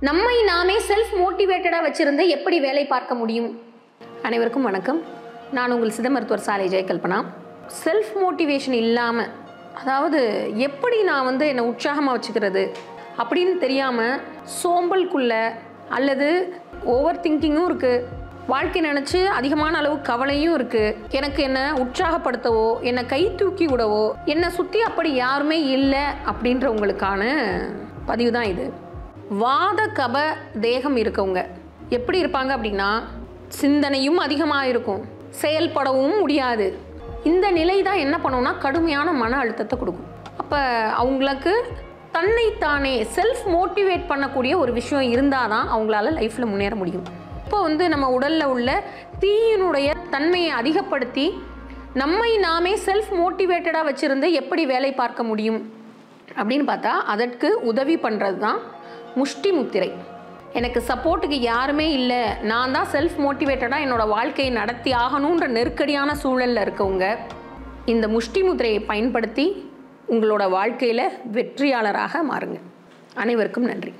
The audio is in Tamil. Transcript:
நம்மை நாமே செல்ஃப் மோட்டிவேட்டடாக வச்சுருந்து எப்படி வேலை பார்க்க முடியும்? அனைவருக்கும் வணக்கம். நான் உங்கள் சித்த மருத்துவர் சாலை ஜெயகல்பனா. செல்ஃப் மோட்டிவேஷன் இல்லாமல், அதாவது எப்படி நான் என்னை உற்சாகமாக வச்சுக்கிறது அப்படின்னு தெரியாமல் சோம்பலுக்குள்ளே அல்லது ஓவர் திங்கிங்கும் இருக்குது, வாழ்க்கை நினச்சி அதிகமான அளவு கவலையும் இருக்குது, எனக்கு என்னை உற்சாகப்படுத்தவோ என்னை கை தூக்கி விடவோ என்னை சுற்றி அப்படி யாருமே இல்லை அப்படின்றவங்களுக்கான பதிவு தான் இது. வாத கப தேகம் இருக்கவங்க எப்படி இருப்பாங்க அப்படின்னா, சிந்தனையும் அதிகமாக இருக்கும், செயல்படவும் முடியாது. இந்த நிலை தான் என்ன பண்ணுவோம்னா கடுமையான மன அழுத்தத்தை கொடுக்கும். அப்போ அவங்களுக்கு தன்னைத்தானே செல்ஃப் மோட்டிவேட் பண்ணக்கூடிய ஒரு விஷயம் இருந்தால் தான் அவங்களால லைஃப்பில் முன்னேற முடியும். இப்போ நம்ம உடலில் உள்ள தீயினுடைய தன்மையை அதிகப்படுத்தி நம்மை நாமே செல்ஃப் மோட்டிவேட்டடாக வச்சுருந்து எப்படி வேலை பார்க்க முடியும் அப்படின்னு பார்த்தா, அதற்கு உதவி பண்ணுறது தான் முஷ்டி முத்திரை. எனக்கு சப்போர்ட்டுக்கு யாருமே இல்லை, நான் தான் செல்ஃப் மோட்டிவேட்டடாக என்னோடய வாழ்க்கையை நடத்தி ஆகணுன்ற நெருக்கடியான சூழலில் இருக்கவங்க இந்த முஷ்டி முத்திரையை பயன்படுத்தி உங்களோட வாழ்க்கையில் வெற்றியாளராக மாறுங்க. அனைவருக்கும் நன்றி.